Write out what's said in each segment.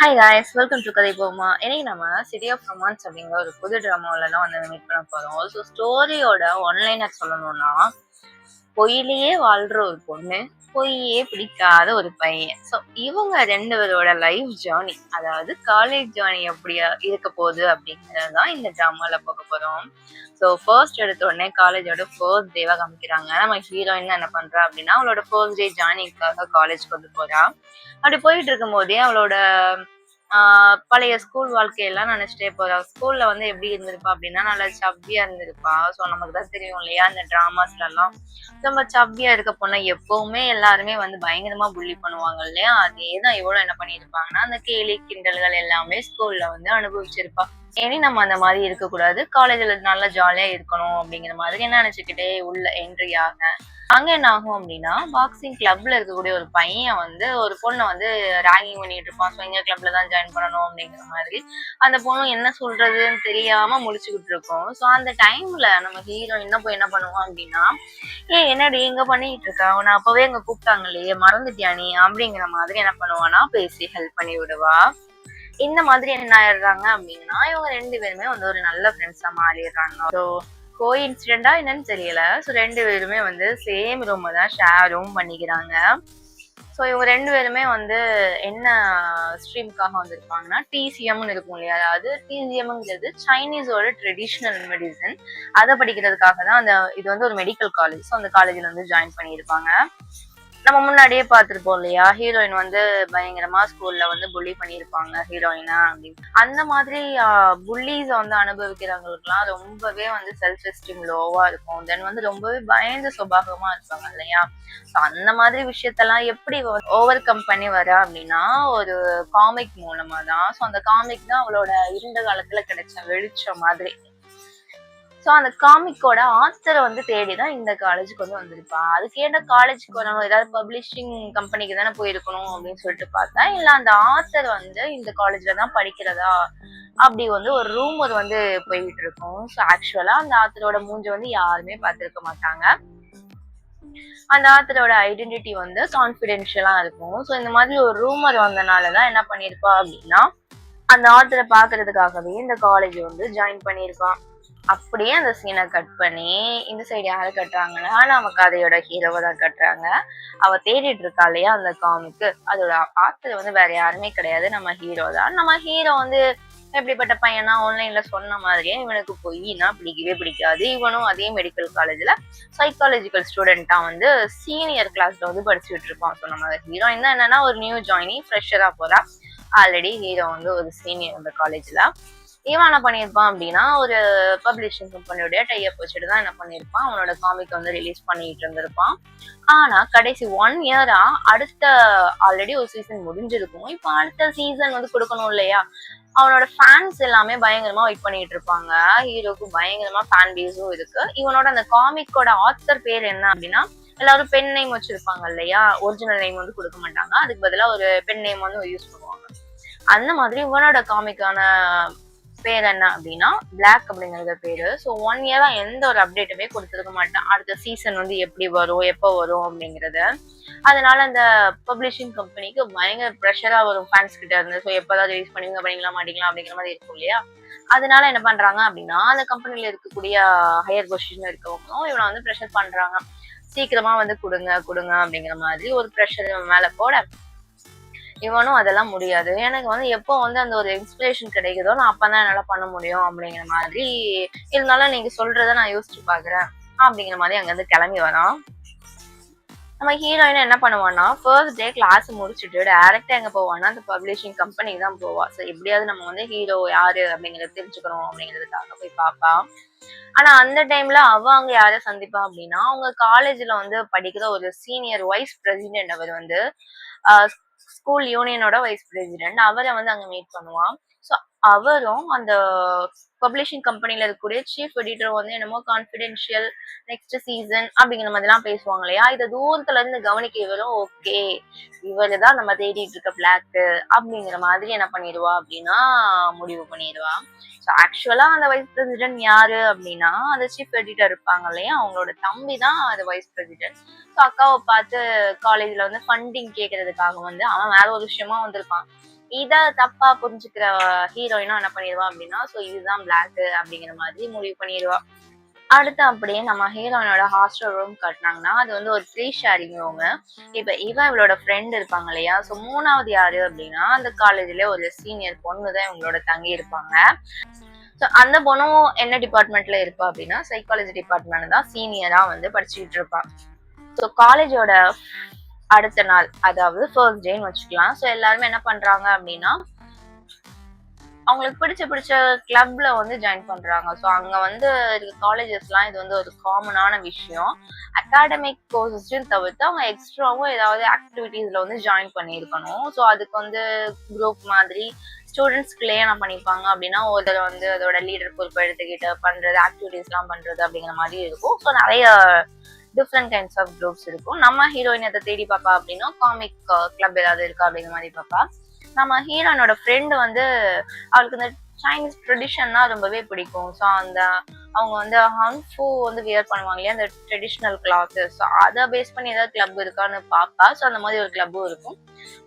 Hi guys, welcome to கதை போமா. இன்னைக்கு நம்ம சிட்டி ஆஃப் ரொமான்ஸ் அப்படிங்கிற ஒரு புது ட்ராமாவிலலாம் வந்து மீட் பண்ண போகிறோம். ஸோ ஸ்டோரியோட ஒன்லைனர் சொல்லணும்னா, பொய்யிலேயே வாழ்ற ஒரு பொண்ணு, பொய்யே பிடிக்காத ஒரு பையன். ஸோ இவங்க ரெண்டு பேரோட லைஃப் ஜேர்னி, அதாவது காலேஜ் ஜேர்னி எப்படியா இருக்க போகுது அப்படிங்கிறது தான் இந்த ட்ராமால பார்க்க போகிறோம். ஸோ ஃபர்ஸ்ட் எடுத்த உடனே காலேஜோட ஃபர்ஸ்ட் டேவாக காமிக்கிறாங்க. நம்ம ஹீரோயின் என்ன பண்றா அப்படின்னா, அவளோட ஃபர்ஸ்ட் டே ஜாயினிங்காக காலேஜ் கொண்டு போறா. அப்படி போயிட்டு இருக்கும் போதே அவளோட பழைய ஸ்கூல் வாழ்க்கையெல்லாம் நினைச்சிட்டே போறா. ஸ்கூல்ல வந்து எப்படி இருந்திருப்பா அப்படின்னா, நல்லா சவ்வியா இருந்திருப்பா. ஸோ நமக்கு தான் தெரியும் இல்லையா, இந்த டிராமாஸ்ல எல்லாம் ரொம்ப சவ்வியா இருக்க பொண்ணை எப்பவுமே எல்லாருமே வந்து பயங்கரமா புள்ளி பண்ணுவாங்க இல்லையா. அதேதான் இவ்வளவு என்ன பண்ணிருப்பாங்கன்னா, அந்த கேலி கிண்டல்கள் எல்லாமே ஸ்கூல்ல வந்து அனுபவிச்சிருப்பா. இனி நம்ம அந்த மாதிரி இருக்கக்கூடாது, காலேஜ்ல நல்லா ஜாலியா இருக்கணும் அப்படிங்கிற மாதிரி என்ன நினைச்சுக்கிட்டே உள்ள என்ட்ரி ஆக, அங்க என்ன ஆகும் அப்படின்னா, பாக்ஸிங் கிளப்ல இருக்கக்கூடிய ஒரு பையன் வந்து ஒரு பொண்ணை வந்து ராகிங் பண்ணிட்டு இருப்பான். ஸோ எங்க கிளப்ல தான் ஜாயின் பண்ணணும் அப்படிங்கிற மாதிரி அந்த பொண்ணு என்ன சொல்றதுன்னு தெரியாம முடிச்சுக்கிட்டு இருக்கோம். ஸோ அந்த டைம்ல நம்ம ஹீரோயின் தான் போய் என்ன பண்ணுவான் அப்படின்னா, என்னடி இங்க பண்ணிட்டு இருக்கா, உன்னை அப்பவே அங்க கூப்பிட்டாங்க இல்லையே, மறந்துட்டியா நீ அப்படிங்கிற மாதிரி என்ன பண்ணுவானா பேசி ஹெல்ப் பண்ணி விடுவா. இந்த மாதிரி என்ன ஆயிடுறாங்க அப்படின்னா, இவங்க ரெண்டு பேருமே வந்து ஒரு நல்ல ஃப்ரெண்ட்ஸா மாறிடுறாங்க. ஸோ கோ இன்சிடென்டா என்னன்னு தெரியல. ஸோ ரெண்டு பேருமே வந்து சேம் ரூம் தான் ஷேரும் பண்ணிக்கிறாங்க. ஸோ இவங்க ரெண்டு பேருமே வந்து என்ன ஸ்ட்ரீம்காக வந்திருப்பாங்கன்னா, டிசிஎம்னு இருக்கும் இல்லையா, அதாவது டிசிஎம்ங்கிறது சைனீஸோட ட்ரெடிஷ்னல் மெடிசன். அதை படிக்கிறதுக்காக தான் இது வந்து ஒரு மெடிக்கல் காலேஜ். ஸோ அந்த காலேஜில் வந்து ஜாயின் பண்ணியிருப்பாங்க. நம்ம முன்னாடியே பார்த்துருப்போம் இல்லையா, ஹீரோயின் வந்து பயங்கரமா ஸ்கூல்ல வந்து புள்ளி பண்ணியிருப்பாங்க ஹீரோயினா அப்படின்னு. அந்த மாதிரி புள்ளிஸை வந்து அனுபவிக்கிறவங்களுக்குலாம் ரொம்பவே வந்து செல்ஃப் எஸ்டீம் லோவா இருக்கும். தென் வந்து ரொம்பவே பயந்த சுபாவமா இருப்பாங்க இல்லையா. ஸோ அந்த மாதிரி விஷயத்தெல்லாம் எப்படி ஓவர் கம் பண்ணி வரா அப்படின்னா, ஒரு காமிக் மூலமா தான். ஸோ அந்த காமிக் தான் அவளோட இருண்ட காலத்துல கிடைச்ச வெளிச்சம் மாதிரி. ஸோ அந்த காமிக்கோட ஆத்தரை வந்து தேடிதான் இந்த காலேஜுக்கு வந்து வந்திருப்பா. அதுக்கு ஏன்டா காலேஜுக்கு வரணும், ஏதாவது பப்ளிஷிங் கம்பெனிக்கு தானே போயிருக்கணும் அப்படின்னு சொல்லிட்டு பார்த்தா, இல்ல அந்த ஆத்தர் வந்து இந்த காலேஜ்ல தான் படிக்கிறதா அப்படி வந்து ஒரு ரூமர் வந்து போய்கிட்டு இருக்கும். ஸோ ஆக்சுவலா அந்த ஆத்தரோட மூஞ்ச வந்து யாருமே பார்த்திருக்க மாட்டாங்க. அந்த ஆத்தரோட ஐடென்டிட்டி வந்து கான்ஃபிடென்ஷியலா இருக்கும். ஸோ இந்த மாதிரி ஒரு ரூமர் வந்தனாலதான் என்ன பண்ணிருப்பா அப்படின்னா, அந்த ஆத்தரை பாக்குறதுக்காகவே இந்த காலேஜ் வந்து ஜாயின் பண்ணிருப்பான். அப்படியே அந்த சீனை கட் பண்ணி இந்த சைடு யாரை கட்டுறாங்கன்னா, நம்ம கதையோட ஹீரோவை தான் கட்டுறாங்க. அவ தேடிட்டு இருக்கா இல்லையா அந்த காமிக்கு, அதோட ஆத்தர் வந்து வேற யாருமே கிடையாது, நம்ம ஹீரோ தான். நம்ம ஹீரோ வந்து எப்படிப்பட்ட பையனா, ஆன்லைன்ல சொன்ன மாதிரியே இவனுக்கு பொய்னா பிடிக்கவே பிடிக்காது. இவனும் அதே மெடிக்கல் காலேஜ்ல சைக்காலஜிக்கல் ஸ்டூடெண்டா வந்து சீனியர் கிளாஸ்ல வந்து படிச்சுட்டு இருப்பான். ஸோ நம்ம ஹீரோயின் தான் என்னன்னா ஒரு நியூ ஜாயினி ஃப்ரெஷரா போறா. ஆல்ரெடி ஹீரோ வந்து ஒரு சீனியர் அந்த காலேஜ்ல. இவன் என்ன பண்ணியிருப்பான் அப்படின்னா, ஒரு பப்ளிஷிங் கம்பெனியோட டைப் வச்சுட்டு தான் என்ன பண்ணியிருப்பான், அவனோட காமிக் வந்து ரிலீஸ் பண்ணிட்டு இருந்திருப்பான். ஆனா கடைசி 1 இயரா அடுத்த ஆல்ரெடி ஒரு சீசன் முடிஞ்சிருக்கும், இப்போ அடுத்த சீசன் வந்து கொடுக்கணும் இல்லையா. அவனோட ஃபேன்ஸ் எல்லாமே பயங்கரமா வெயிட் பண்ணிட்டு இருப்பாங்க. ஹீரோக்கு பயங்கரமா ஃபேன் பேஸும் இருக்கு. இவனோட அந்த காமிக்கோட ஆத்தர் பேர் என்ன அப்படின்னா, எல்லாரும் பென் நேம் வச்சிருப்பாங்க இல்லையா, ஒரிஜினல் நேம் வந்து கொடுக்க மாட்டாங்க, அதுக்கு பதிலா ஒரு பென் நேம் வந்து யூஸ் பண்ணுவாங்க. அந்த மாதிரி இவனோட காமிக்கான பேர் என்ன அப்படின்னா பிளாக் அப்படிங்கறது பேரு. ஸோ 1 இயரா எந்த ஒரு அப்டேட்டுமே கொடுத்துருக்க மாட்டான், அடுத்த சீசன் வந்து எப்படி வரும் எப்போ வரும் அப்படிங்கறது. அதனால அந்த பப்ளிஷிங் கம்பெனிக்கு பயங்கர ப்ரெஷரா வரும் ஃபேன்ஸ் கிட்ட இருந்து. ஸோ எப்போதாவது ரிலீஸ் பண்ணிங்களா மாட்டீங்களா அப்படிங்கிற மாதிரி இருக்கும் இல்லையா. அதனால என்ன பண்றாங்க அப்படின்னா, அந்த கம்பெனில இருக்கக்கூடிய ஹையர் பொசிஷன் இருக்கவங்களும் இவனை வந்து ப்ரெஷர் பண்றாங்க, சீக்கிரமா வந்து கொடுங்க கொடுங்க அப்படிங்கிற மாதிரி ஒரு ப்ரெஷர் மேல போட, இவனும் அதெல்லாம் முடியாது, எனக்கு வந்து எப்போ வந்து அந்த ஒரு இன்ஸ்பிரேஷன் கிடைக்குதோ நான் அப்பதான் என்னால பண்ண முடியும் அப்படிங்கிற மாதிரி. இருந்தாலும் நீங்க சொல்றத நான் யோசிச்சு பாக்குறேன் அப்படிங்கிற மாதிரி அங்க இருந்து கிளம்பி வரான். நம்ம ஹீரோயின் என்ன பண்ணுவான்னா, ஃபர்ஸ்ட் டே கிளாஸ் முடிச்சுட்டு டைரக்டா எங்க போவான்னா அந்த பப்ளிஷிங் கம்பெனிக்கு தான் போவா. ஸோ எப்படியாவது நம்ம வந்து ஹீரோ யாரு அப்படிங்கறத தெரிஞ்சுக்கணும் அப்படிங்கிறதுக்காக போய் பாப்பா. ஆனா அந்த டைம்ல அவ அங்க யாரை சந்திப்பா அப்படின்னா, அவங்க காலேஜ்ல வந்து படிக்கிற ஒரு சீனியர் வைஸ் பிரசிடென்ட். அவர் வந்து ஸ்கூல் யூனியனோட வைஸ் பிரசிடென்ட். அவரை வந்து அங்க மீட் பண்ணுவான். ஸோ அவரும் அந்த பப்ளிஷிங் கம்பெனில இருக்கக்கூடிய சீஃப் எடிட்டர் வந்து என்னமோ கான்ஃபிடென்ஷியல் நெக்ஸ்ட் சீசன் அப்படிங்கிற மாதிரிலாம் பேசுவாங்க இல்லையா. இதை தூரத்துல இருந்து கவனிக்க இவரும் ஓகே, இவரு தான் நம்ம தேடிட்டு இருக்க பிளாக் அப்படிங்கிற மாதிரி என்ன பண்ணிடுவா அப்படின்னா முடிவு பண்ணிடுவா. ஸோ ஆக்சுவலா அந்த வைஸ் பிரசிடென்ட் யாரு அப்படின்னா, அந்த சீஃப் எடிட்டர் இருப்பாங்க இல்லையா, அவங்களோட தம்பி தான் அது வைஸ் பிரசிடென்ட். ஸோ அக்காவை பார்த்து காலேஜ்ல வந்து ஃபண்டிங் கேட்கறதுக்காக வந்து அவன் வேற ஒரு விஷயமா வந்திருப்பான். இத தப்பா புரிஞ்சுக்கிற ஹீரோயினும் என்ன பண்ணிடுவா அப்படின்னா, சோ இதுதான் பிளாக் அப்படிங்கிற மாதிரி முடிவு பண்ணிடுவா. அடுத்து அப்படியே நம்ம ஹீரோயினோட ஹாஸ்டல் ரூம் காட்டுனாங்கன்னா, அது வந்து ஒரு 3 ஷேரிங் ரூமு. இப்ப இவளோட ஃப்ரெண்ட் இருப்பாங்க இல்லையா? ஸோ 3வது யாரு அப்படின்னா, அந்த காலேஜ்ல ஒரு சீனியர் பொண்ணு தான் இவங்களோட தங்கி இருப்பாங்க. ஸோ அந்த பொண்ணும் என்ன டிபார்ட்மெண்ட்ல இருப்பா அப்படின்னா, சைக்காலஜி டிபார்ட்மெண்ட் தான் சீனியரா வந்து படிச்சுக்கிட்டு இருப்பா. ஸோ காலேஜோட அடுத்த நாள், அதாவது ஃபர்ஸ்ட் டேன்னு வச்சுக்கலாம். ஸோ எல்லாருமே என்ன பண்றாங்க அப்படின்னா, அவங்களுக்கு பிடிச்ச கிளப்ல வந்து ஜாயின் பண்றாங்க. ஸோ அங்க வந்து இருக்க காலேஜஸ்லாம் இது வந்து ஒரு காமனான விஷயம். அகாடமிக் கோர்சஸையும் தவிர்த்து அவங்க எக்ஸ்ட்ராவும் ஏதாவது ஆக்டிவிட்டீஸ்ல வந்து ஜாயின் பண்ணியிருக்கணும். ஸோ அதுக்கு வந்து குரூப் மாதிரி ஸ்டூடெண்ட்ஸ்குள்ளேயே என்ன பண்ணிப்பாங்க அப்படின்னா, ஒருத்தர் வந்து அதோட லீடர் பொறுப்பு எடுத்துக்கிட்டு பண்றது, ஆக்டிவிட்டீஸ்லாம் பண்றது அப்படிங்கிற மாதிரி இருக்கும். ஸோ நிறைய டிஃப்ரெண்ட் கைண்ட்ஸ் ஆஃப் குரூப்ஸ் இருக்கும். நம்ம ஹீரோயின் அதை தேடி பார்ப்பா அப்படின்னா, காமிக் கிளப் ஏதாவது இருக்கா அப்படிங்கிற மாதிரி பார்ப்பா. நம்ம ஹீரோனோட ஃப்ரெண்டு வந்து அவளுக்கு இந்த சைனீஸ் ட்ரெடிஷன்னா ரொம்பவே பிடிக்கும். ஸோ அந்த அவங்க வந்து ஹன்ஃபு வந்து வியர் பண்ணுவாங்க இல்லையா, அந்த ட்ரெடிஷ்னல் கிளாத்து. ஸோ அதை பேஸ் பண்ணி ஏதாவது கிளப் இருக்கான்னு பார்ப்பா. ஸோ அந்த மாதிரி ஒரு கிளப்பும் இருக்கும்.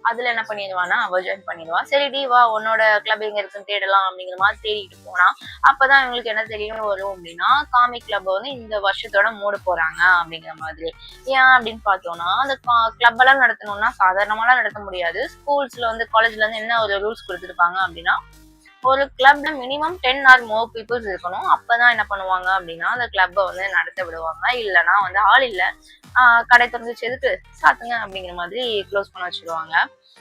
அதுல என்ன பண்ணிடுவானா, அவ ஜாயின் பண்ணிடுவா. சரி டி வா உன்னோட கிளப் எங்க இருக்குன்னு தேடலாம் அப்படிங்கிற மாதிரி தேடிட்டு போனா, அப்பதான் இவங்களுக்கு என்ன தெரியும் வரும் அப்படின்னா, காமிக் கிளப் வந்து இந்த வருஷத்தோட மூட போறாங்க அப்படிங்கிற மாதிரி. ஏன் அப்படின்னு பார்த்தோம்னா, அந்த கிளப் எல்லாம் நடத்தணும்னா சாதாரணமாலாம் நடத்த முடியாது. ஸ்கூல்ஸ்ல வந்து காலேஜ்ல இருந்து என்ன ஒரு ரூல்ஸ் கொடுத்துருப்பாங்க அப்படின்னா, ஒரு கிளப்ல மினிமம் 10 ஆர் மோர் பீப்புள்ஸ் இருக்கணும். அப்பதான் என்ன பண்ணுவாங்க அப்படின்னா, அந்த கிளப்பை வந்து நடத்த விடுவாங்க. இல்லைன்னா வந்து ஆள் இல்லை, கடை திறந்துச்சு எதுக்கு சாத்துங்க அப்படிங்கிற மாதிரி க்ளோஸ் பண்ண வச்சிருவாங்க.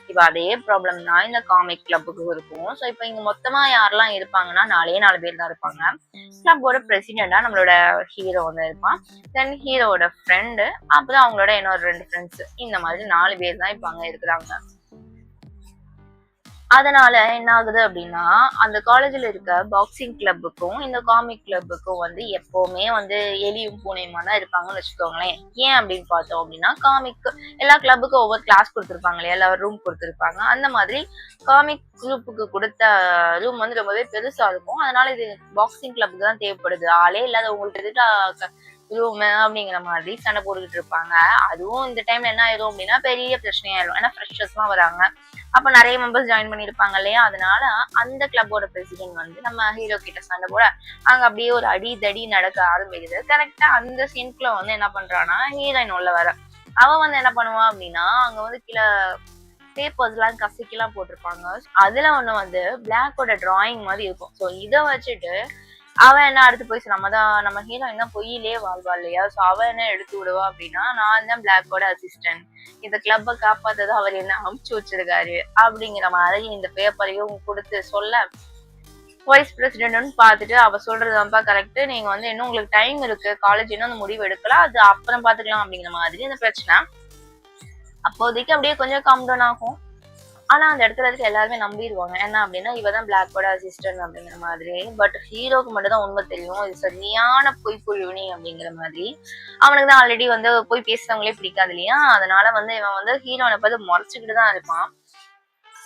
இப்ப அதே ப்ராப்ளம் தான் இந்த காமிக் கிளப்புக்கு இருக்கும். ஸோ இப்போ இங்க மொத்தமா யாரெல்லாம் இருப்பாங்கன்னா, 4 பேர் தான் இருப்பாங்க. கிளப்போட பிரசிடெண்டா நம்மளோட ஹீரோ வந்து இருப்பான். தென் ஹீரோவோட ஃப்ரெண்டு, அப்புறம் அவங்களோட இன்னொரு 2 ஃப்ரெண்ட்ஸ். இந்த மாதிரி 4 பேர் தான் இப்ப அங்க இருக்கிறாங்க. அதனால என்ன ஆகுது அப்படின்னா, அந்த காலேஜ்ல இருக்க பாக்ஸிங் கிளப்புக்கும் இந்த காமிக் கிளப்புக்கும் வந்து எப்பவுமே வந்து எலியும் பூனையுமா தான் இருப்பாங்கன்னு வச்சுக்கோங்களேன். ஏன் அப்படின்னு பார்த்தோம் அப்படின்னா, காமிக் எல்லா கிளப்புக்கும் ஒவ்வொரு கிளாஸ் கொடுத்துருப்பாங்க இல்லையா, எல்லா ரூம் கொடுத்துருப்பாங்க. அந்த மாதிரி காமிக் குரூப்புக்கு கொடுத்த ரூம் வந்து ரொம்பவே பெருசா இருக்கும். அதனால இது பாக்ஸிங் கிளப்புக்கு தான் தேவைப்படுது. ஆளே இல்லாத உங்களுக்கு எதிர்த்தா ரூம் அப்படிங்கிற மாதிரி சண்டை போட்டுக்கிட்டு இருப்பாங்க. அதுவும் இந்த டைம்ல என்ன ஆயிரும் அப்படின்னா, பெரிய பிரச்சனையாயிரும். ஏன்னா ஃப்ரெஷர்ஸ் எல்லாம் வராங்க. அப்ப நிறைய மெம்பர்ஸ் ஜாயின் பண்ணிருப்பாங்க இல்லையா, அதனால அந்த கிளப்போட பிரசிடென்ட் வந்து நம்ம ஹீரோ கிட்ட சண்டை போட அங்க அப்படியே ஒரு அடி தடி நடக்க ஆரம்பிக்குது. கரெக்டா அந்த சீன்குள்ள வந்து என்ன பண்றான்னா, ஹீரோயின் உள்ள வர அவ வந்து என்ன பண்ணுவா அப்படின்னா, அங்க வந்து கீழே பேப்பர்ஸ் எல்லாம் கசிக்கெல்லாம் போட்டிருப்பாங்க. அதுல ஒண்ணு வந்து பிளாக்கோட டிராயிங் மாதிரி இருக்கும். ஸோ இதை வச்சுட்டு அவன் என்ன அடுத்து போய் நம்ம ஹீரோயின் தான் பொய்யிலே வாழ்வா இல்லையா, ஸோ அவன் என்ன எடுத்து விடுவா அப்படின்னா, நான் தான் பிளாக்கோட அசிஸ்டன்ட், இந்த கிளப்பை காப்பாத்தது அவர் என்ன அமுச்சு வச்சிருக்காரு அப்படிங்கிற மாதிரி இந்த பேப்பரையும் கொடுத்து சொல்ல, வைஸ் பிரசிடென்ட்னு பார்த்துட்டு அவ சொல்றதுதான்ப்பா கரெக்ட், நீங்க வந்து இன்னும் உங்களுக்கு டைம் இருக்கு, காலேஜ் இன்னும் அந்த முடிவு எடுக்கலாம், அது அப்புறம் பாத்துக்கலாம் அப்படிங்கிற மாதிரி இந்த பிரச்சனை அப்போதைக்கு அப்படியே கொஞ்சம் கம் டவுன் ஆகும். ஆனா அந்த இடத்துல இருக்க எல்லாருமே நம்பிடுவாங்க. என்ன அப்படின்னா, இவதான் பிளாக்கோட அசிஸ்டன்ட் அப்படிங்கிற மாதிரி. பட் ஹீரோக்கு மட்டும் தான் உண்மை தெரியும். இது சரியான பொய் புழுவினி அப்படிங்கிற மாதிரி. அவனுக்கு தான் ஆல்ரெடி வந்து போய் பேசுறவங்களே பிடிக்காது இல்லையா, அதனால வந்து இவன் வந்து ஹீரோனை பார்த்து முறைச்சுக்கிட்டு தான் இருப்பான்.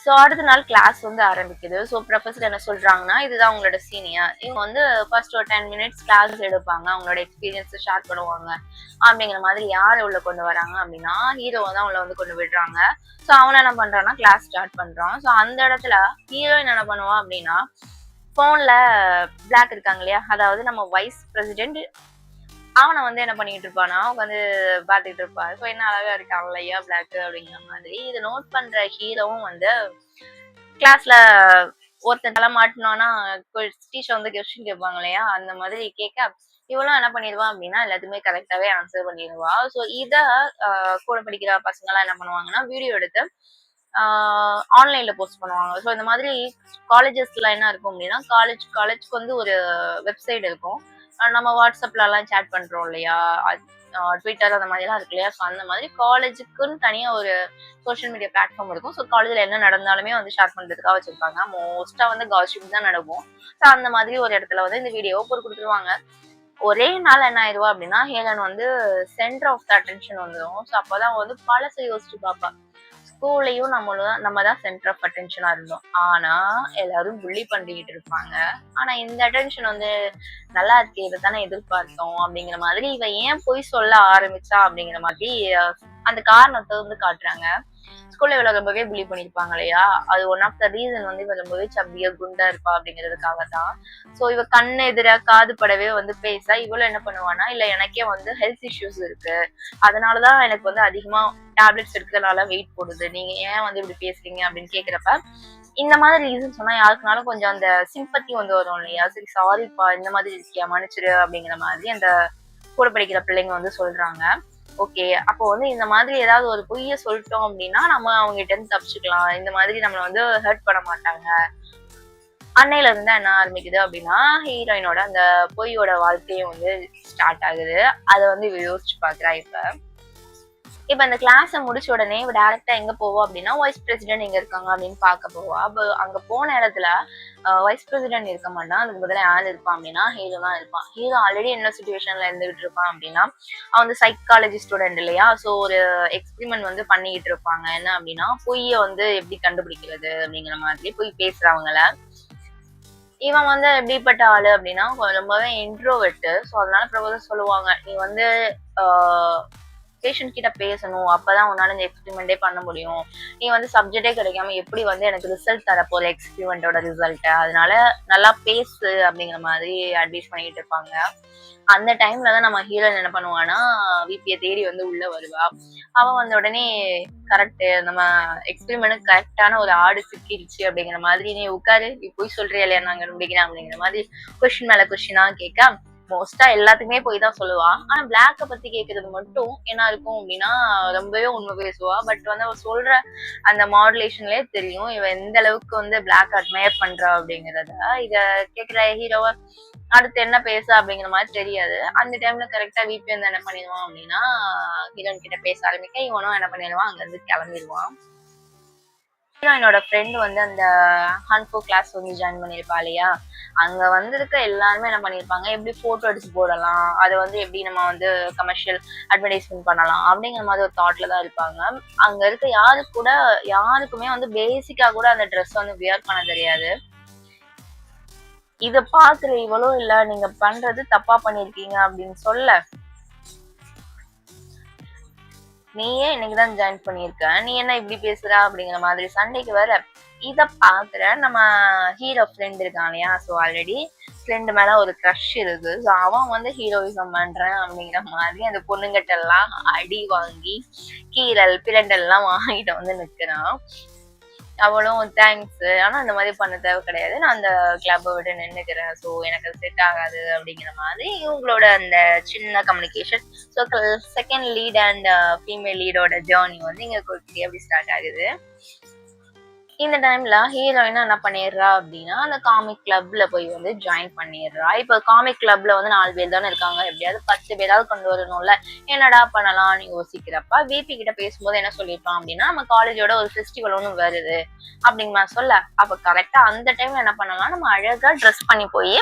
ஸோ அடுத்த நாள் கிளாஸ் வந்து ஆரம்பிக்குது. ஸோ ப்ரொஃபஸர் என்ன சொல்றாங்கன்னா, இதுதான் உங்களோட சீனியர், இவங்க வந்து ஃபர்ஸ்ட் ஒரு 10 மினிட்ஸ் கிளாஸ் எடுப்பாங்க, அவங்களோட எக்ஸ்பீரியன்ஸை ஷேர் பண்ணுவாங்க அப்படிங்கிற மாதிரி. யார் உள்ள கொண்டு வராங்க அப்படின்னா, ஹீரோவை தான் உள்ள வந்து கொண்டு விடுறாங்க. ஸோ அவனை என்ன பண்றான்னா, கிளாஸ் ஸ்டார்ட் பண்றான். ஸோ அந்த இடத்துல ஹீரோயின் என்ன பண்ணுவான் அப்படின்னா, போன்ல பிளாக் இருக்காங்க இல்லையா, அதாவது நம்ம வைஸ் பிரசிடென்ட், அவனை வந்து என்ன பண்ணிட்டு இருப்பானா உட்காந்து பாத்துட்டு இருப்பாரு. ஸோ என்ன அழகா இருக்கான் இல்லையா பிளாக் அப்படிங்கிற மாதிரி. இதை நோட் பண்ற ஹீரோவும் வந்து கிளாஸ்ல ஒருத்தன் தலை மாட்டினானா டீச்சர் வந்து கொஸ்டின் கேட்பாங்க இல்லையா, அந்த மாதிரி கேட்க இவளும் என்ன பண்ணிடுவா அப்படின்னா, எல்லாத்துக்குமே கரெக்டாவே ஆன்சர் பண்ணிடுவா. ஸோ இத கூட படிக்கிற பசங்க எல்லாம் என்ன பண்ணுவாங்கன்னா, வீடியோ எடுத்து ஆன்லைன்ல போஸ்ட் பண்ணுவாங்க. ஸோ இந்த மாதிரி காலேஜஸ்ல என்ன இருக்கும் அப்படின்னா, காலேஜ்க்கு வந்து ஒரு வெப்சைட் இருக்கும். நம்ம வாட்ஸ்அப்ல எல்லாம் சேட் பண்றோம் இல்லையா, ட்விட்டர் அந்த மாதிரி எல்லாம் இருக்கு இல்லையா, ஸோ அந்த மாதிரி காலேஜுக்குன்னு தனியா ஒரு சோஷியல் மீடியா பிளாட்ஃபார்ம் இருக்கும். ஸோ காலேஜ்ல என்ன நடந்தாலுமே வந்து ஷேர் பண்றதுக்காக வச்சிருப்பாங்க. மோஸ்டா வந்து காசிப் தான் நடக்கும். ஸோ அந்த மாதிரி ஒரு இடத்துல வந்து இந்த வீடியோவை போட்டு கொடுத்துருவாங்க. ஒரே நாள் என்ன ஆயிடுவா அப்படின்னா, ஹேலன் வந்து சென்டர் ஆஃப் த அட்டென்ஷன் வந்துடும். ஸோ அப்பதான் வந்து பழசை யோசிச்சு பார்ப்பா. ஸ்கூல்லையும் நம்ம தான் சென்டர் ஆஃப் அட்டென்ஷனா இருந்தோம், ஆனா எல்லாரும் புள்ளி பண்ணிக்கிட்டு இருப்பாங்க. ஆனா இந்த அட்டென்ஷன் வந்து நல்லா இருக்கு, இதை தானே எதிர்பார்த்தோம் அப்படிங்கிற மாதிரி இவ ஏன் போய் சொல்ல ஆரம்பிச்சா அப்படிங்கிற மாதிரி அந்த காரணத்தை வந்து காட்டுறாங்க. ஸ்கூல்ல இவள ரொம்பவே புலி பண்ணிருப்பாங்க இல்லையா, அது ஒன் ஆஃப் த ரீசன் வந்து இவ ரொம்பவே சப்பியா குண்டா இருப்பா அப்படிங்கிறதுக்காக தான். சோ இவ கண்ணு எதிர காது படவே வந்து பேச இவளும் என்ன பண்ணுவானா, இல்ல எனக்கே வந்து ஹெல்த் இஷ்யூஸ் இருக்கு, அதனாலதான் எனக்கு வந்து அதிகமா டேப்லெட்ஸ் எடுக்கிறதுனால வெயிட் போடுது, நீங்க ஏன் வந்து இப்படி பேசுறீங்க அப்படின்னு கேக்குறப்ப இந்த மாதிரி ரீசன் சொன்னா யாருக்குனாலும் கொஞ்சம் அந்த சிம்பத்தி வந்து வரும் இல்லையா, சரி சாரிப்பா இந்த மாதிரி இருக்கியா மன்னிச்சிரு அப்படிங்கிற மாதிரி அந்த கூட படிக்கிற பிள்ளைங்க வந்து சொல்றாங்க. ஓகே, அப்போ வந்து இந்த மாதிரி ஏதாவது ஒரு பொய்ய சொல்லிட்டோம் அப்படின்னா நம்ம அவங்க கிட்ட இருந்து தப்பிச்சுக்கலாம், இந்த மாதிரி நம்மள வந்து ஹர்ட் பண்ண மாட்டாங்க. அன்னையில இருந்து என்ன ஆரம்பிக்குது அப்படின்னா, ஹீரோயினோட அந்த பொய்யோட வாழ்க்கையும் வந்து ஸ்டார்ட் ஆகுது. அதை வந்து இவ யோசிச்சு பாக்குறா. இப்ப இந்த கிளாஸ் முடிச்ச உடனே இவ டைரக்டா எங்க போவா அப்படின்னா, வைஸ் பிரசிடென்ட் எங்க இருக்காங்க அப்படின்னு பாக்க போவா. அப்ப அங்க போன இடத்துல வைஸ் பிரசிடென்ட் இருக்க மாட்டான், அதுக்கு பதிலா யார் இருப்பான் அப்படின்னா ஹீரோ தான் இருப்பான். ஹீரோ ஆல்ரெடி என்ன சுச்சுவேஷன்ல இருந்துகிட்டு இருப்பான் அப்படின்னா, அவன் வந்து சைக்காலஜி ஸ்டூடெண்ட் இல்லையா, சோ ஒரு எக்ஸ்பெரிமெண்ட் வந்து பண்ணிக்கிட்டு இருப்பாங்க. என்ன அப்படின்னா, பொய்ய வந்து எப்படி கண்டுபிடிக்கிறது அப்படிங்கிற மாதிரி பொய் பேசுறவங்கள. இவன் வந்து எப்படிப்பட்ட ஆளு அப்படின்னா ரொம்பவே இன்ட்ரோவெர்ட். ஸோ அதனால ப்ரொஃபசர் சொல்லுவாங்க, நீ வந்து பேஷண்ட் கிட்ட பேசணும், அப்பதான் உன்னால இந்த எக்ஸ்பெரிமெண்டே பண்ண முடியும், நீ வந்து சப்ஜெக்டே கிடைக்காம எப்படி வந்து எனக்கு ரிசல்ட் தரப்போற எக்ஸ்பெரிமெண்டோட ரிசல்ட், அதனால நல்லா பேசு அப்படிங்கிற மாதிரி அட்வைஸ் பண்ணிட்டு இருப்பாங்க. அந்த டைம்ல தான் நம்ம ஹீரோயின் என்ன பண்ணுவானா, விபியை தேடி வந்து உள்ள வருவா. அவன் வந்த உடனே கரெக்ட், நம்ம எக்ஸ்பெரிமெண்ட் கரெக்டான ஒரு ஆடு சிக்கிடுச்சு அப்படிங்கிற மாதிரி, நீ உட்காரு, நீ போய் சொல்றியா இல்லையா நான் கண்டுபிடிக்கிறேன் அப்படிங்கிற மாதிரி கொஸ்டின் மேல கொஸ்டினா கேட்க மோஸ்டா எல்லாத்துக்குமே போய் தான் சொல்லுவா. ஆனா பிளாக்க பத்தி கேக்குறது மட்டும் என்ன இருக்கும் அப்படின்னா ரொம்பவே உண்மை பேசுவா. பட் வந்து அவ சொல்ற அந்த மாடுலேஷன்லயே தெரியும் இவ எந்த அளவுக்கு வந்து பிளாக் அட்மயர் பண்றா அப்படிங்கறத. இத கேக்குற ஹீரோவ அடுத்து என்ன பேச அப்படிங்கிற மாதிரி தெரியாது. அந்த டைம்ல கரெக்டா விபி வந்து என்ன பண்ணிடுவான் அப்படின்னா, ஹீரோயின் கிட்ட பேச ஆரம்பிக்க இவனும் என்ன பண்ணிடுவான், அங்க இருந்து கிளம்பிடுவான். ஹீரோயினோட ஃப்ரெண்ட் வந்து அந்த ஹான்ஃபோ கிளாஸ் வந்து ஜாயின் பண்ணிருப்பா இல்லையா, அங்க வந்திருக்க எல்லாருமே என்ன பண்ணிருப்பாங்க, எப்படி போட்டோ எடுத்து போடலாம், அதை வந்து எப்படி நம்ம வந்து கமர்ஷியல் அட்வர்டைஸ்மெண்ட் பண்ணலாம் அப்படிங்கிற மாதிரி ஒரு தாட்ல தான் இருப்பாங்க. அங்க இருக்க யாருக்குமே வந்து பேசிக்கா கூட அந்த ட்ரெஸ் வந்து வியர் பண்ண தெரியாது. இத பாக்குற இவளும் இல்ல, நீங்க பண்றது தப்பா பண்ணிருக்கீங்க அப்படின்னு சொல்ல, நீயே இன்னைக்குதான் ஜாயின் பண்ணிருக்க, நீ என்ன இப்படி பேசுற அப்படிங்கிற மாதிரி சண்டைக்கு வர, இத பாக்குற நம்ம ஹீரோ ஃப்ரெண்ட் இருக்கான் இல்லையா, சோ ஆல்ரெடி ஃப்ரெண்ட் மேல ஒரு க்ரஷ் இருக்கு. ஸோ அவன் வந்து ஹீரோயிசம் பண்றேன் அப்படிங்கிற மாதிரி அந்த பொண்ணுங்கிட்ட எல்லாம் அடி வாங்கி கீரல் பிரண்டல் எல்லாம் வாங்கிட்டு வந்து நிக்கிறான். அவளும் தேங்க்ஸ், ஆனா இந்த மாதிரி பண்ண தேவை கிடையாது, நான் அந்த கிளப்பை விட்டு நின்னுக்கிறேன், ஸோ எனக்கு அது செட் ஆகாது அப்படிங்கிற மாதிரி இவங்களோட அந்த சின்ன communication. So second lead and female லீடோட ஜேர்னி வந்து இங்க குயிக்லி அப்படி ஸ்டார்ட் ஆகுது. இந்த டைம்ல ஹீரோயின் என்ன பண்ணிடுறா அப்படின்னா, அந்த காமிக் கிளப்ல போய் வந்து ஜாயின் பண்ணிடுறா. இப்ப காமிக் கிளப்ல வந்து 4 பேர் தானே இருக்காங்க, எப்படியாவது 10 பேராவது கொண்டு வரணும்ல, என்னடா பண்ணலாம்னு யோசிக்கிறப்ப விபி கிட்ட பேசும்போது என்ன சொல்லிருப்பான் அப்படின்னா, நம்ம காலேஜோட ஒரு ஃபெஸ்டிவல் ஒண்ணு வருது அப்படிங்கிற சொல்ல, அப்ப கரெக்டா அந்த டைம்ல என்ன பண்ணலாம், நம்ம அழகா ட்ரெஸ் பண்ணி போய்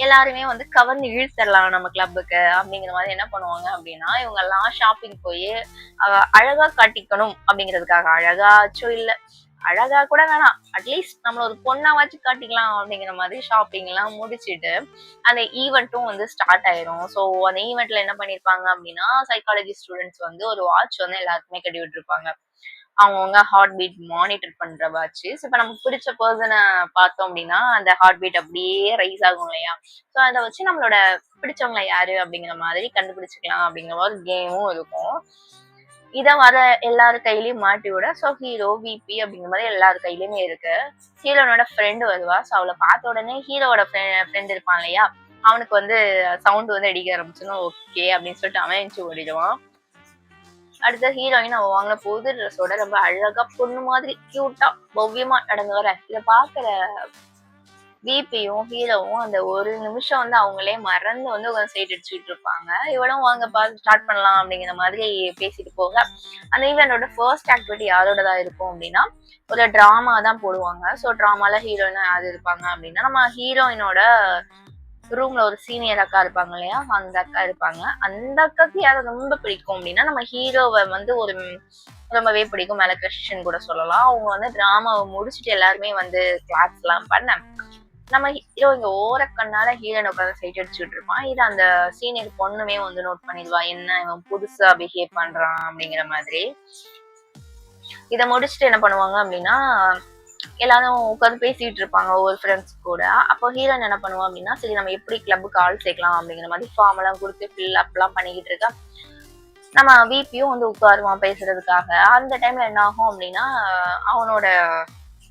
எல்லாருமே வந்து கவர்ந்து இழுத்துடலாம் நம்ம கிளப்புக்கு அப்படிங்கிற மாதிரி என்ன பண்ணுவாங்க அப்படின்னா, இவங்க எல்லாம் ஷாப்பிங் போய் அழகா காட்டிக்கணும் அப்படிங்கிறதுக்காக, அழகாச்சும் இல்ல அழகா கூட வேணாம், அட்லீஸ்ட் நம்மள ஒரு பொண்ணா வச்சு காட்டிக்கலாம் அப்படிங்கிற மாதிரி ஷாப்பிங் எல்லாம் முடிச்சுட்டு அந்த ஈவெண்ட்டும் வந்து ஸ்டார்ட் ஆயிரும். ஸோ அந்த ஈவெண்ட்ல என்ன பண்ணிருப்பாங்க அப்படின்னா, சைக்காலஜி ஸ்டூடெண்ட்ஸ் வந்து ஒரு வாட்ச் வந்து எல்லாருக்குமே கட்டி விட்டுருப்பாங்க. அவங்கவுங்க ஹார்ட் பீட் மானிட்டர் பண்ற வாட்ச். இப்ப நமக்கு பிடிச்ச பர்சனை பார்த்தோம் அப்படின்னா அந்த ஹார்ட் பீட் அப்படியே ரைஸ் ஆகும் இல்லையா, ஸோ அதை வச்சு நம்மளோட பிடிச்சவங்க யாரு அப்படிங்கிற மாதிரி கண்டுபிடிச்சிக்கலாம் அப்படிங்கிற மாதிரி கேமும் இருக்கும். இத வர எல்லாரு கையிலயும் மாட்டி விட, சோ ஹீரோ விபி அப்படிங்கிற மாதிரி எல்லாரு கையிலயுமே இருக்கு. ஹீரோனோட ஃப்ரெண்டு வருவா. சோ அவளை பார்த்த உடனே ஹீரோவோட ஃப்ரெண்ட் இருப்பான் இல்லையா, அவனுக்கு வந்து சவுண்ட் வந்து அடிக்க ஆரம்பிச்சிடும். ஓகே அப்படின்னு சொல்லிட்டு அவன் எந்திச்சு ஓடிடுவான். அடுத்த ஹீரோயின் அவ வாங்கின புது ட்ரெஸ்ஸோட ரொம்ப அழகா பொண்ணு மாதிரி கியூட்டா பவ்யமா நடந்து வர, இத பாக்குற விபியும் ஹீரோவும் அந்த ஒரு நிமிஷம் வந்து அவங்களே மறந்து வந்து உட்காந்து சைட் அடிச்சுட்டு இருப்பாங்க. இவளும் வாங்க பார்த்து ஸ்டார்ட் பண்ணலாம் அப்படிங்கிற மாதிரி பேசிட்டு போக, அந்த ஈவெண்டோட ஃபர்ஸ்ட் ஆக்டிவிட்டி யாரோடதா இருக்கும் அப்படின்னா, ஒரு டிராமா தான் போடுவாங்க. ஸோ டிராமால ஹீரோயினா யாரு இருப்பாங்க அப்படின்னா, நம்ம ஹீரோயினோட ரூம்ல ஒரு சீனியர் அக்கா இருப்பாங்க இல்லையா, அந்த அக்கா இருப்பாங்க. அந்த அக்காக்கு யாரை ரொம்ப பிடிக்கும் அப்படின்னா, நம்ம ஹீரோவை வந்து ஒரு ரொம்பவே பிடிக்கும், மேல கிறிஸ்டின் கூட சொல்லலாம். அவங்க வந்து டிராமாவை முடிச்சுட்டு எல்லாருமே வந்து கிளாஸ் எல்லாம் பண்ண நம்ம ஹீரோ இங்க ஓரக்கண்ணால ஹீரோயின் உட்காந்து சைட் அடிச்சுட்டு இருப்பான். இது அந்த சீனியர் பொண்ணுமே வந்து நோட் பண்ணிடுவா, என்ன இவன் புதுசா பிஹேவ் பண்றான் அப்படிங்கிற மாதிரி. இதை முடிச்சுட்டு என்ன பண்ணுவாங்க அப்படின்னா, எல்லாரும் உட்காந்து பேசிட்டு இருப்பாங்க ஒவ்வொரு ஃப்ரெண்ட்ஸ் கூட. அப்போ ஹீரோயின் என்ன பண்ணுவோம் அப்படின்னா, சரி நம்ம எப்படி கிளப்புக்கு ஆள் சேர்க்கலாம் அப்படிங்கிற மாதிரி ஃபார்ம் எல்லாம் கொடுத்து ஃபில் அப் எல்லாம் பண்ணிக்கிட்டு இருக்கா. நம்ம விபியும் வந்து உட்காருவான் பேசுறதுக்காக. அந்த டைம்ல என்ன ஆகும் அப்படின்னா, அவனோட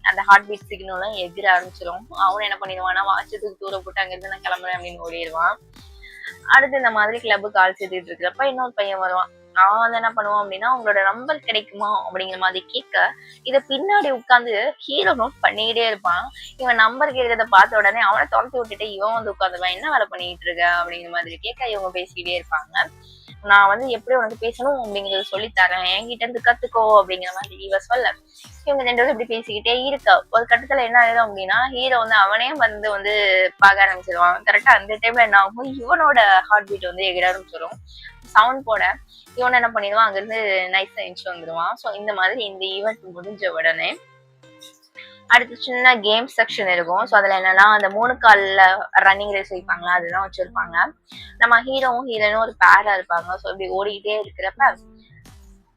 அந்த ஹார்ட் பீட் சிக்னலும் எகிர ஆரம்பிச்சிடும். அவன் என்ன பண்ணிடுவான்னா, வாட்சத்துக்கு தூர போட்டு அங்கிருந்து நான் கிளம்புறேன் அப்படின்னு ஓடிடுவான். அடுத்து இந்த மாதிரி கிளப்புக்கு ஆள் சேர்த்துட்டு இருக்கிறப்ப இன்னொரு பையன் வருவான். அவன் வந்து என்ன பண்ணுவான் அப்படின்னா, உங்களோட நம்பர் கிடைக்குமா அப்படிங்கிற மாதிரி கேட்க, இதை பின்னாடி உட்காந்து ஹீரோ நோட் பண்ணிக்கிட்டே இருப்பான். இவன் நம்பர் கேட்கறத பார்த்த உடனே அவனை துரத்தி விட்டுட்டு இவன் வந்து உட்காந்துருவான். என்ன வேலை பண்ணிட்டு இருக்க அப்படிங்கிற மாதிரி கேட்க இவங்க பேசிக்கிட்டே இருப்பாங்க. நான் வந்து எப்படி உனக்கு பேசணும் அப்படிங்கறத சொல்லித்தரேன், என்கிட்ட இருந்து கத்துக்கோ அப்படிங்கிற மாதிரி இவ சொல்ல, இவங்க ரெண்டு பேரும் இப்படி பேசிக்கிட்டே இருக்க ஒரு கட்டத்துல என்ன ஆயிடும் அப்படின்னா, ஹீரோ வந்து அவனே வந்து பார்க்க ஆரம்பிச்சிருவான். கரெக்டா அந்த டைம்ல என்ன ஆகும், இவனோட ஹார்ட் பீட் வந்து எகிர ஆரம்பிச்சிடும். சவுண்ட் போட இவன் என்ன பண்ணிடுவான், அங்கிருந்து நைஸா எஞ்சி வந்துடுவான். ஸோ இந்த மாதிரி இந்த ஈவெண்ட் முடிஞ்ச உடனே அடுத்து சின்ன கேம் செக்ஷன் இருக்கும். ஸோ அதுல என்னன்னா, அந்த 3 கால்ல ரன்னிங் ரேஸ் வைப்பாங்களா, அதுதான் வச்சிருப்பாங்க. நம்ம ஹீரோவும் ஹீரோனும் ஒரு பேரா இருப்பாங்க. ஸோ இப்படி ஓடிக்கிட்டே இருக்கிறப்ப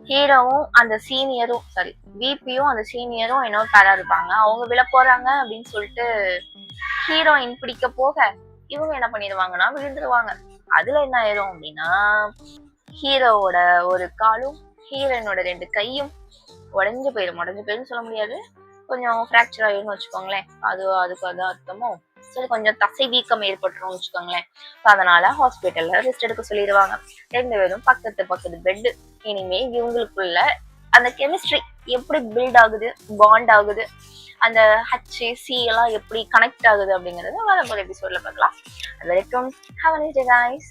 ஹீரோவும் அந்த சீனியரும் சாரி விபியும் அந்த சீனியரும் இன்னொரு பேரா இருப்பாங்க. அவங்க விழ போறாங்க அப்படின்னு சொல்லிட்டு ஹீரோயின் பிடிக்க போக இவங்க என்ன பண்ணிடுவாங்கன்னா விழுந்துருவாங்க. அதுல என்ன ஆயிரும் அப்படின்னா, ஹீரோவோட ஒரு காலும் ஹீரோயினோட 2 கையும் உடஞ்சு போயிடும் சொல்ல முடியாது, கொஞ்சம் ஃப்ராக்சர் ஆயிரும்னு வச்சுக்கோங்களேன். அதுக்கு அதான் அர்த்தமோ. சரி, கொஞ்சம் தசை வீக்கம் ஏற்பட்டுரும் வச்சுக்கோங்களேன். அதனால ஹாஸ்பிட்டல்ல ரெஸ்ட் எடுக்க சொல்லிடுவாங்க. 2 பேரும் பக்கத்து பெட். இனிமே இவங்களுக்குள்ள அந்த கெமிஸ்ட்ரி எப்படி பில்ட் ஆகுது, பாண்ட் ஆகுது, அந்த HC எல்லாம் எப்படி கனெக்ட் ஆகுது அப்படிங்கறத வர ஒரு எபிசோட்ல பார்க்கலாம். அது வரைக்கும் have a nice day guys.